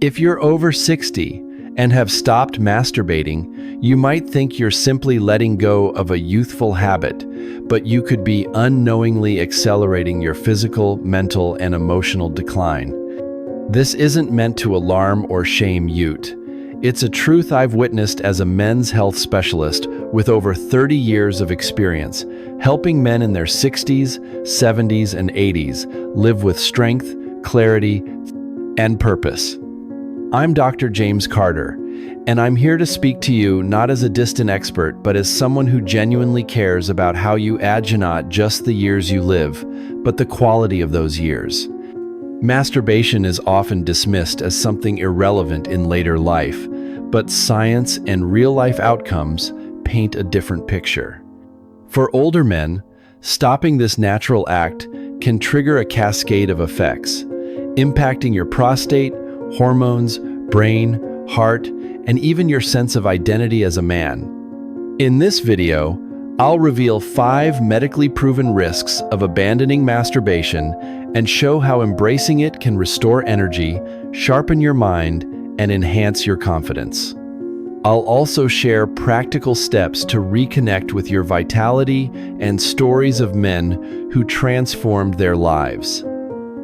If you're over 60 and have stopped masturbating, you might think you're simply letting go of a youthful habit, but you could be unknowingly accelerating your physical, mental, and emotional decline. This isn't meant to alarm or shame youth. It's a truth I've witnessed as a men's health specialist with over 30 years of experience, helping men in their 60s, 70s, and 80s live with strength, clarity, and purpose. I'm Dr. James Carter, and I'm here to speak to you not as a distant expert, but as someone who genuinely cares about how you add not just the years you live, but the quality of those years. Masturbation is often dismissed as something irrelevant in later life, but science and real-life outcomes paint a different picture. For older men, stopping this natural act can trigger a cascade of effects, impacting your prostate, hormones, brain, heart, and even your sense of identity as a man. In this video, I'll reveal 5 medically proven risks of abandoning masturbation and show how embracing it can restore energy, sharpen your mind, and enhance your confidence. I'll also share practical steps to reconnect with your vitality and stories of men who transformed their lives.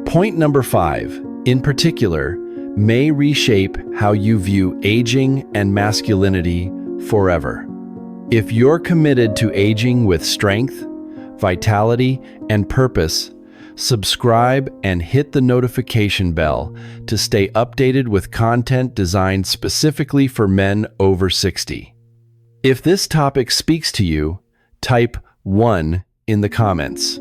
Point number 5, in particular, may reshape how you view aging and masculinity forever. If you're committed to aging with strength, vitality, and purpose, subscribe and hit the notification bell to stay updated with content designed specifically for men over 60. If this topic speaks to you, type 1 in the comments.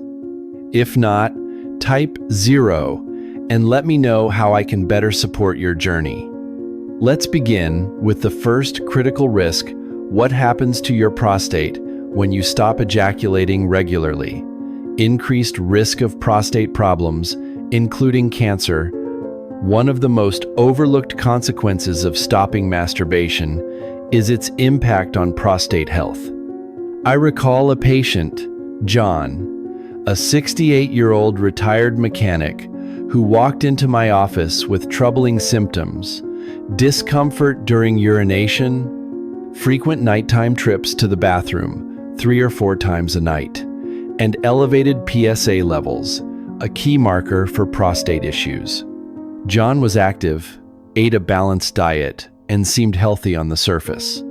If not, type 0 and let me know how I can better support your journey. Let's begin with the first critical risk: what happens to your prostate when you stop ejaculating regularly? Increased risk of prostate problems, including cancer. One of the most overlooked consequences of stopping masturbation is its impact on prostate health. I recall a patient, John, a 68-year-old retired mechanic, who walked into my office with troubling symptoms: discomfort during urination, frequent nighttime trips to the bathroom 3 or 4 times a night, and elevated PSA levels, a key marker for prostate issues. John was active, ate a balanced diet, and seemed healthy on the surface.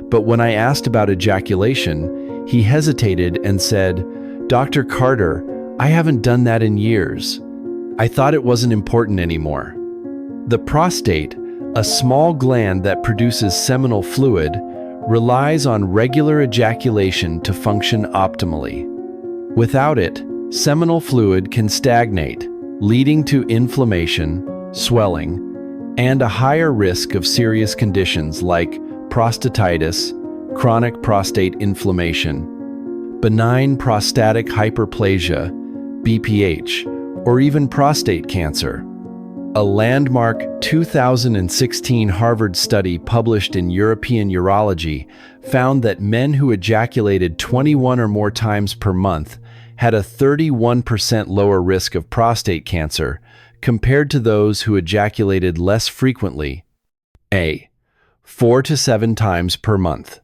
But when I asked about ejaculation, he hesitated and said, "Dr. Carter, I haven't done that in years. I thought it wasn't important anymore." The prostate, a small gland that produces seminal fluid, relies on regular ejaculation to function optimally. Without it, seminal fluid can stagnate, leading to inflammation, swelling, and a higher risk of serious conditions like prostatitis, chronic prostate inflammation, benign prostatic hyperplasia, BPH, or even prostate cancer. A landmark 2016 Harvard study published in European Urology found that men who ejaculated 21 or more times per month had a 31% lower risk of prostate cancer compared to those who ejaculated less frequently, 4 to 7 times per month.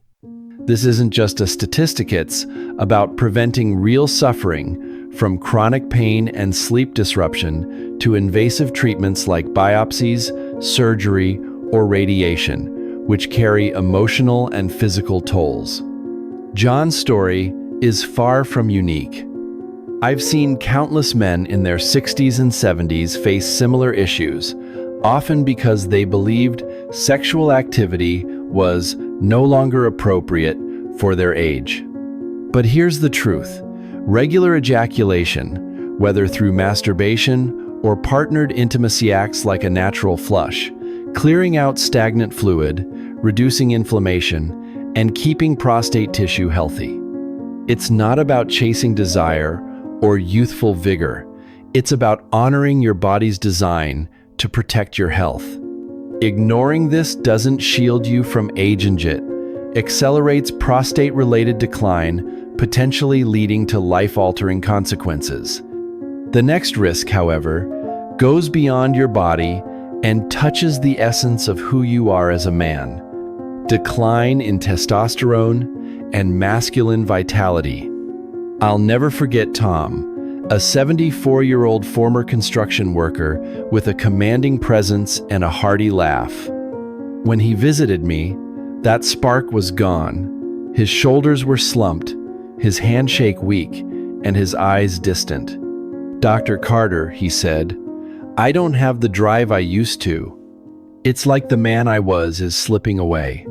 This isn't just a statistic, it's about preventing real suffering, from chronic pain and sleep disruption to invasive treatments like biopsies, surgery, or radiation, which carry emotional and physical tolls. John's story is far from unique. I've seen countless men in their 60s and 70s face similar issues, often because they believed sexual activity was no longer appropriate for their age. But here's the truth. Regular ejaculation, whether through masturbation or partnered intimacy acts like a natural flush, clearing out stagnant fluid, reducing inflammation, and keeping prostate tissue healthy. It's not about chasing desire or youthful vigor. It's about honoring your body's design to protect your health. Ignoring this doesn't shield you from age, it accelerates prostate-related decline, potentially leading to life-altering consequences. The next risk, however, goes beyond your body and touches the essence of who you are as a man. Decline in testosterone and masculine vitality. I'll never forget Tom, a 74-year-old former construction worker with a commanding presence and a hearty laugh. When he visited me, that spark was gone. His shoulders were slumped, his handshake weak, and his eyes distant. "Dr. Carter," he said, "I don't have the drive I used to. It's like the man I was is slipping away."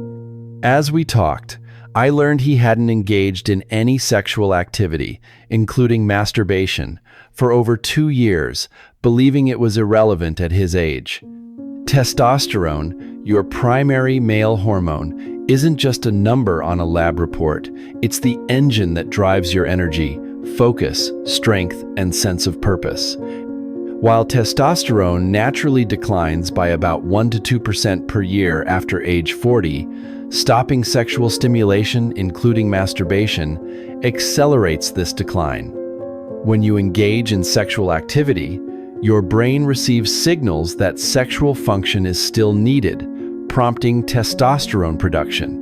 As we talked, I learned he hadn't engaged in any sexual activity, including masturbation, for over 2 years, believing it was irrelevant at his age. Testosterone, your primary male hormone, isn't just a number on a lab report. It's the engine that drives your energy, focus, strength, and sense of purpose. While testosterone naturally declines by about 1 to 2% per year after age 40, stopping sexual stimulation, including masturbation, accelerates this decline. When you engage in sexual activity, your brain receives signals that sexual function is still needed, prompting testosterone production.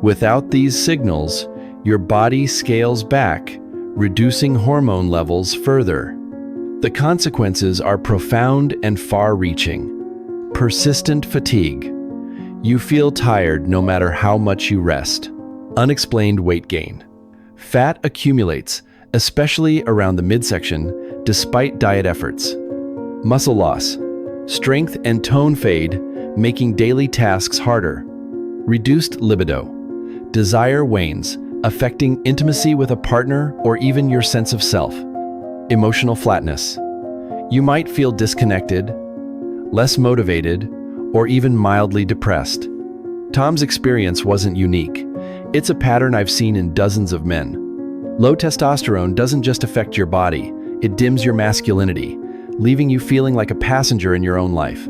Without these signals, your body scales back, reducing hormone levels further. The consequences are profound and far-reaching. Persistent fatigue. You feel tired no matter how much you rest. Unexplained weight gain. Fat accumulates, especially around the midsection, despite diet efforts. Muscle loss. Strength and tone fade, making daily tasks harder. Reduced libido. Desire wanes, affecting intimacy with a partner or even your sense of self. Emotional flatness. You might feel disconnected, less motivated, or even mildly depressed. Tom's experience wasn't unique. It's a pattern I've seen in dozens of men. Low testosterone doesn't just affect your body, it dims your masculinity, leaving you feeling like a passenger in your own life.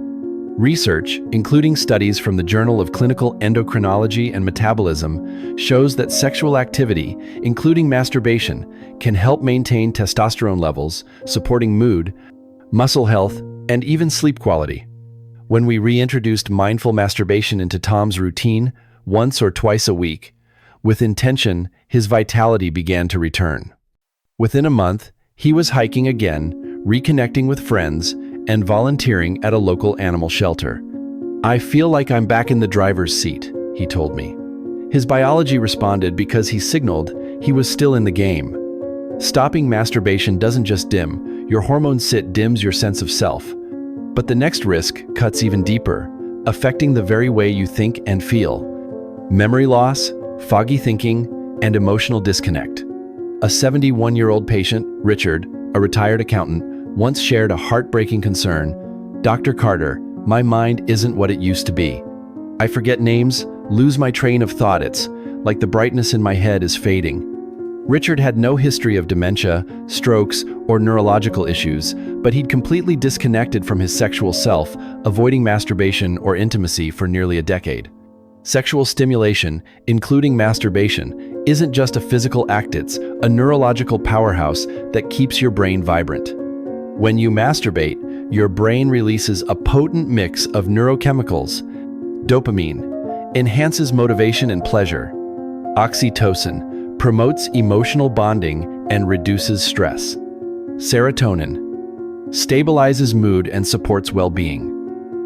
Research, including studies from the Journal of Clinical Endocrinology and Metabolism, shows that sexual activity, including masturbation, can help maintain testosterone levels, supporting mood, muscle health, and even sleep quality. When we reintroduced mindful masturbation into Tom's routine, once or twice a week, with intention, his vitality began to return. Within a month, he was hiking again, reconnecting with friends, and volunteering at a local animal shelter. "I feel like I'm back in the driver's seat," he told me. His biology responded because he signaled he was still in the game. Stopping masturbation doesn't just dim your hormone sit dims your sense of self. But the next risk cuts even deeper, affecting the very way you think and feel. Memory loss, foggy thinking, and emotional disconnect. A 71-year-old patient, Richard, a retired accountant, once shared a heartbreaking concern. "Dr. Carter, my mind isn't what it used to be. I forget names, lose my train of thought. It's like the brightness in my head is fading." Richard had no history of dementia, strokes, or neurological issues, but he'd completely disconnected from his sexual self, avoiding masturbation or intimacy for nearly a decade. Sexual stimulation, including masturbation, isn't just a physical act, it's a neurological powerhouse that keeps your brain vibrant. When you masturbate, your brain releases a potent mix of neurochemicals. Dopamine enhances motivation and pleasure. Oxytocin promotes emotional bonding and reduces stress. Serotonin stabilizes mood and supports well-being.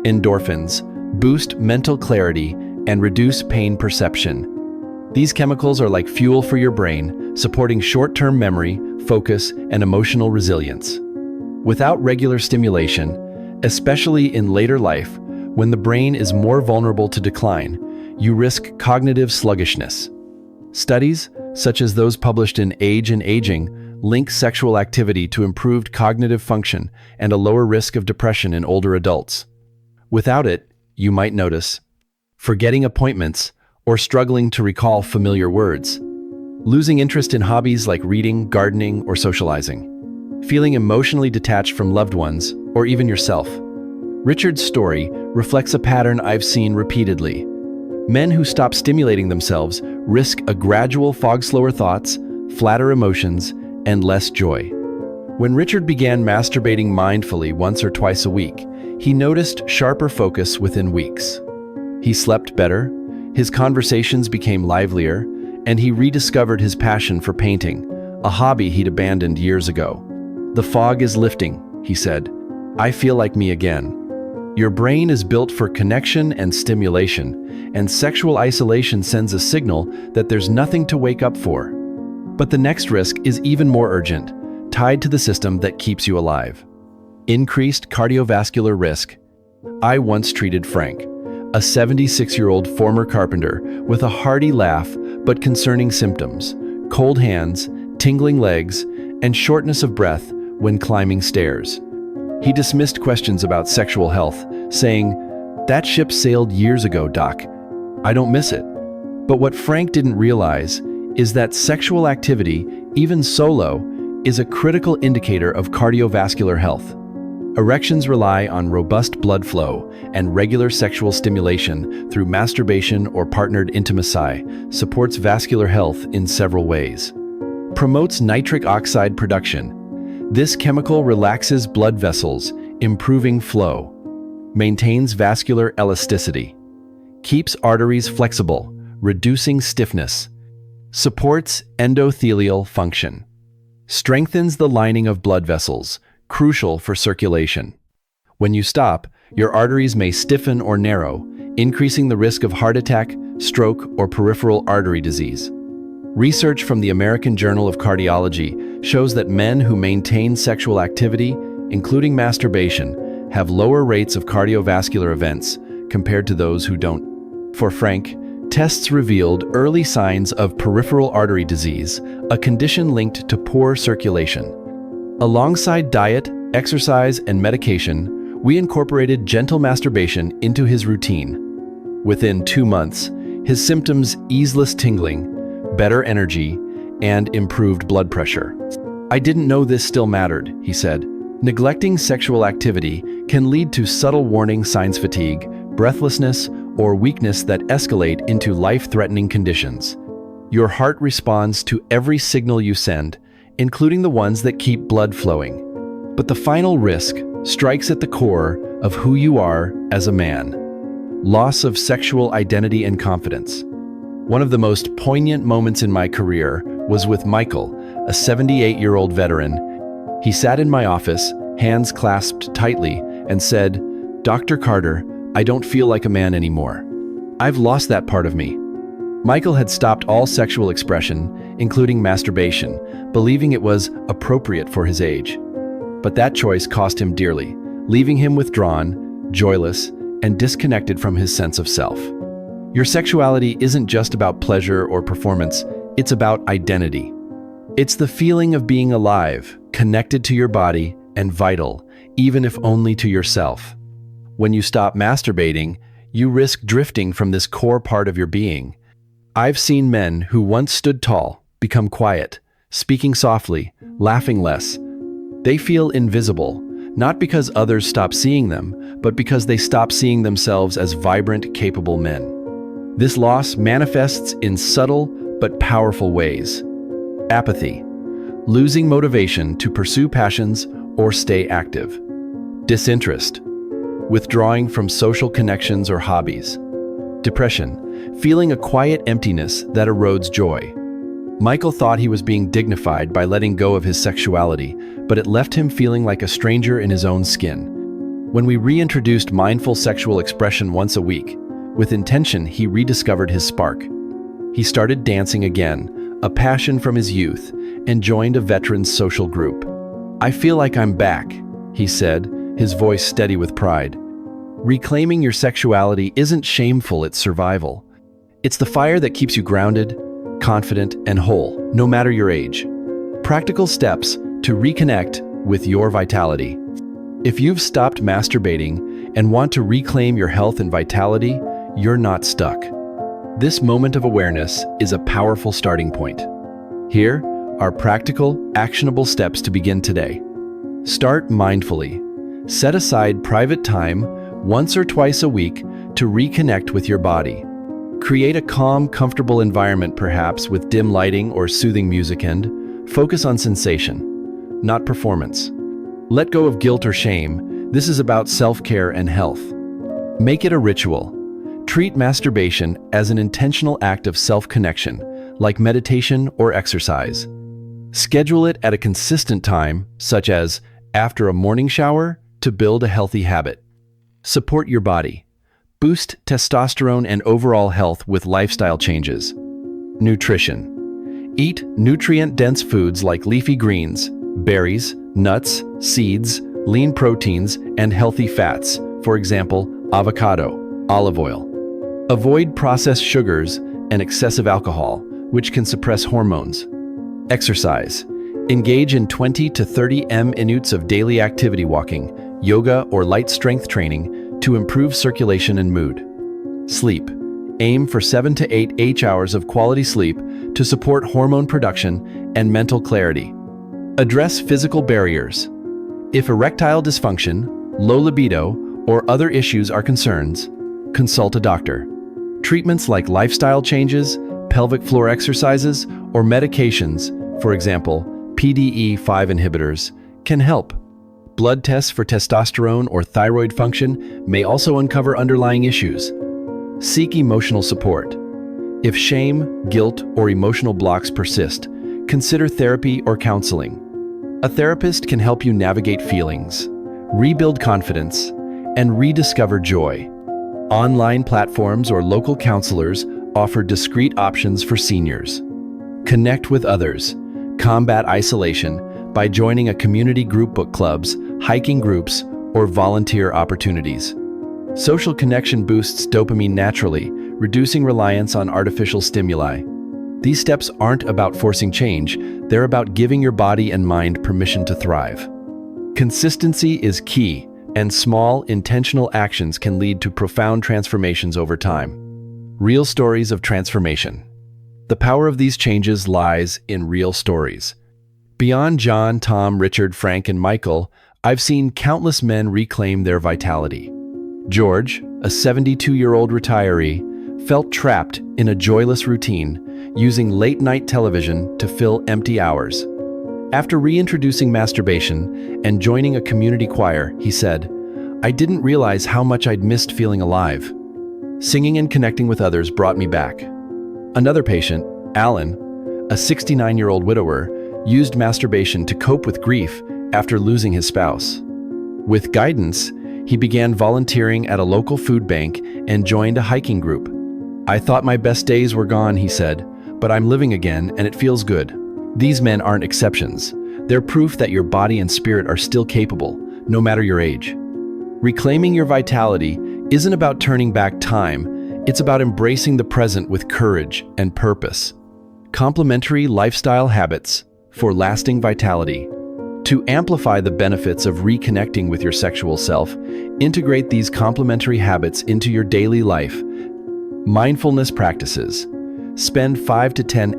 Endorphins boost mental clarity and reduce pain perception. These chemicals are like fuel for your brain, supporting short-term memory, focus, and emotional resilience. Without regular stimulation, especially in later life, when the brain is more vulnerable to decline, you risk cognitive sluggishness. Studies, such as those published in Age and Aging, link sexual activity to improved cognitive function and a lower risk of depression in older adults. Without it, you might notice forgetting appointments or struggling to recall familiar words, losing interest in hobbies like reading, gardening, or socializing, feeling emotionally detached from loved ones or even yourself. Richard's story reflects a pattern I've seen repeatedly. Men who stop stimulating themselves risk a gradual fog, slower thoughts, flatter emotions, and less joy. When Richard began masturbating mindfully once or twice a week, He noticed sharper focus within weeks. He slept better, his conversations became livelier, and he rediscovered his passion for painting, a hobby he'd abandoned years ago. "The fog is lifting," he said. "I feel like me again." Your brain is built for connection and stimulation, and sexual isolation sends a signal that there's nothing to wake up for. But the next risk is even more urgent, tied to the system that keeps you alive. Increased cardiovascular risk. I once treated Frank, a 76-year-old former carpenter with a hearty laugh but concerning symptoms: cold hands, tingling legs, and shortness of breath when climbing stairs. He dismissed questions about sexual health, saying, "That ship sailed years ago, Doc. I don't miss it." But what Frank didn't realize is that sexual activity, even solo, is a critical indicator of cardiovascular health. Erections rely on robust blood flow, and regular sexual stimulation through masturbation or partnered intimacy supports vascular health in several ways. Promotes nitric oxide production. This chemical relaxes blood vessels, improving flow. Maintains vascular elasticity. Keeps arteries flexible, reducing stiffness. Supports endothelial function. Strengthens the lining of blood vessels, crucial for circulation. When you stop, your arteries may stiffen or narrow, increasing the risk of heart attack, stroke, or peripheral artery disease. Research from the American Journal of Cardiology shows that men who maintain sexual activity, including masturbation, have lower rates of cardiovascular events compared to those who don't. For Frank, tests revealed early signs of peripheral artery disease, a condition linked to poor circulation. Alongside diet, exercise, and medication, we incorporated gentle masturbation into his routine. Within 2 months, his symptoms easeless tingling, better energy, and improved blood pressure. "I didn't know this still mattered," he said. Neglecting sexual activity can lead to subtle warning signs: fatigue, breathlessness, or weakness that escalate into life-threatening conditions. Your heart responds to every signal you send, including the ones that keep blood flowing. But the final risk strikes at the core of who you are as a man: loss of sexual identity and confidence. One of the most poignant moments in my career was with Michael, a 78-year-old veteran. He sat in my office, hands clasped tightly, and said, "Dr. Carter, I don't feel like a man anymore. I've lost that part of me." Michael had stopped all sexual expression, including masturbation, believing it was appropriate for his age. But that choice cost him dearly, leaving him withdrawn, joyless, and disconnected from his sense of self. Your sexuality isn't just about pleasure or performance, it's about identity. It's the feeling of being alive, connected to your body, and vital, even if only to yourself. When you stop masturbating, you risk drifting from this core part of your being. I've seen men who once stood tall become quiet, speaking softly, laughing less. They feel invisible, not because others stop seeing them, but because they stop seeing themselves as vibrant, capable men. This loss manifests in subtle but powerful ways. Apathy, losing motivation to pursue passions or stay active. Disinterest, withdrawing from social connections or hobbies. Depression, feeling a quiet emptiness that erodes joy. Michael thought he was being dignified by letting go of his sexuality, but it left him feeling like a stranger in his own skin. When we reintroduced mindful sexual expression once a week, with intention, he rediscovered his spark. He started dancing again, a passion from his youth, and joined a veterans social group. "I feel like I'm back," he said, his voice steady with pride. Reclaiming your sexuality isn't shameful, it's survival. It's the fire that keeps you grounded, confident, and whole, no matter your age. Practical steps to reconnect with your vitality. If you've stopped masturbating and want to reclaim your health and vitality, you're not stuck. This moment of awareness is a powerful starting point. Here are practical, actionable steps to begin today. Start mindfully. Set aside private time once or twice a week to reconnect with your body. Create a calm, comfortable environment, perhaps with dim lighting or soothing music, and focus on sensation, not performance. Let go of guilt or shame. This is about self-care and health. Make it a ritual. Treat masturbation as an intentional act of self-connection, like meditation or exercise. Schedule it at a consistent time, such as after a morning shower, to build a healthy habit. Support your body. Boost testosterone and overall health with lifestyle changes. Nutrition. Eat nutrient-dense foods like leafy greens, berries, nuts, seeds, lean proteins, and healthy fats, for example, avocado, olive oil. Avoid processed sugars and excessive alcohol, which can suppress hormones. Exercise. Engage in 20 to 30 minutes of daily activity walking, yoga, or light strength training to improve circulation and mood. Sleep. Aim for 7 to 8 hours of quality sleep to support hormone production and mental clarity. Address physical barriers. If erectile dysfunction, low libido, or other issues are concerns, consult a doctor. Treatments like lifestyle changes, pelvic floor exercises, or medications, for example, PDE5 inhibitors, can help. Blood tests for testosterone or thyroid function may also uncover underlying issues. Seek emotional support. If shame, guilt, or emotional blocks persist, consider therapy or counseling. A therapist can help you navigate feelings, rebuild confidence, and rediscover joy. Online platforms or local counselors offer discreet options for seniors. Connect with others. Combat isolation by joining a community group, book clubs, hiking groups, or volunteer opportunities. Social connection boosts dopamine naturally, reducing reliance on artificial stimuli. These steps aren't about forcing change, they're about giving your body and mind permission to thrive. Consistency is key, and small, intentional actions can lead to profound transformations over time. Real stories of transformation. The power of these changes lies in real stories. Beyond John, Tom, Richard, Frank, and Michael, I've seen countless men reclaim their vitality. George, a 72-year-old retiree, felt trapped in a joyless routine, using late-night television to fill empty hours. After reintroducing masturbation and joining a community choir, he said, "I didn't realize how much I'd missed feeling alive. Singing and connecting with others brought me back." Another patient, Alan, a 69-year-old widower, used masturbation to cope with grief after losing his spouse. With guidance, he began volunteering at a local food bank and joined a hiking group. "I thought my best days were gone," he said, "but I'm living again and it feels good." These men aren't exceptions. They're proof that your body and spirit are still capable, no matter your age. Reclaiming your vitality isn't about turning back time, it's about embracing the present with courage and purpose. Complementary lifestyle habits for lasting vitality. To amplify the benefits of reconnecting with your sexual self, integrate these complementary habits into your daily life. Mindfulness practices. Spend 5 to 10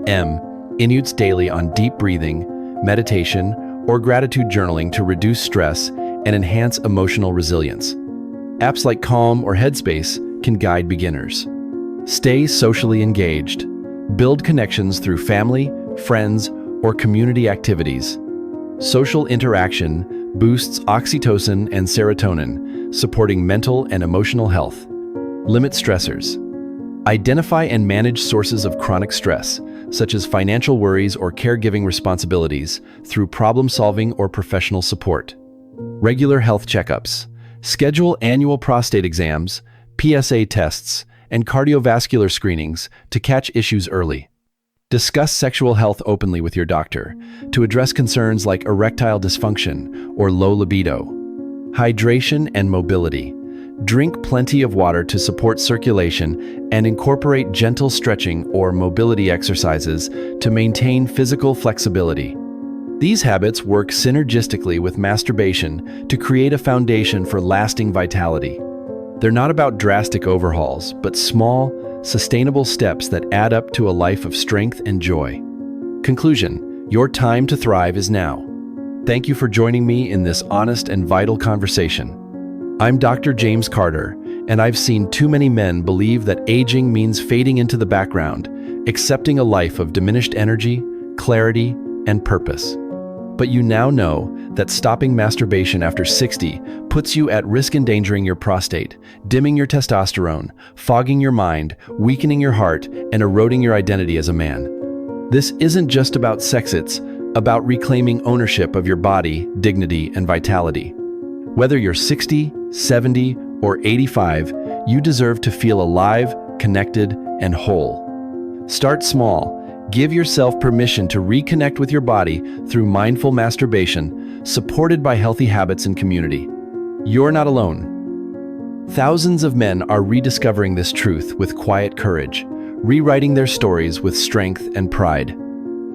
minutes daily on deep breathing, meditation, or gratitude journaling to reduce stress and enhance emotional resilience. Apps like Calm or Headspace can guide beginners. Stay socially engaged. Build connections through family, friends, or community activities. Social interaction boosts oxytocin and serotonin, supporting mental and emotional health. Limit stressors. Identify and manage sources of chronic stress, such as financial worries or caregiving responsibilities, through problem-solving or professional support. Regular health checkups. Schedule annual prostate exams, PSA tests, and cardiovascular screenings to catch issues early. Discuss sexual health openly with your doctor to address concerns like erectile dysfunction or low libido. Hydration and mobility. Drink plenty of water to support circulation and incorporate gentle stretching or mobility exercises to maintain physical flexibility. These habits work synergistically with masturbation to create a foundation for lasting vitality. They're not about drastic overhauls, but small, sustainable steps that add up to a life of strength and joy. Conclusion: your time to thrive is now. Thank you for joining me in this honest and vital conversation. I'm Dr. James Carter, and I've seen too many men believe that aging means fading into the background, accepting a life of diminished energy, clarity, and purpose. But you now know that stopping masturbation after 60 puts you at risk, endangering your prostate, dimming your testosterone, fogging your mind, weakening your heart, and eroding your identity as a man. This isn't just about sex, it's about reclaiming ownership of your body, dignity, and vitality. Whether you're 60, 70, or 85, you deserve to feel alive, connected, and whole. Start small. Give yourself permission to reconnect with your body through mindful masturbation, supported by healthy habits and community. You're not alone. Thousands of men are rediscovering this truth with quiet courage, rewriting their stories with strength and pride.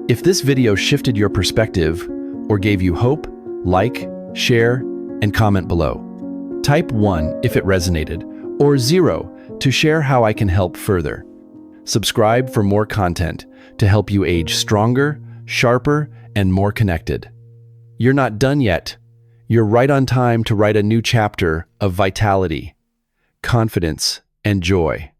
If this video shifted your perspective or gave you hope, like, share, and comment below. Type 1 if it resonated, or 0 to share how I can help further. Subscribe for more content to help you age stronger, sharper, and more connected. You're not done yet. You're right on time to write a new chapter of vitality, confidence, and joy.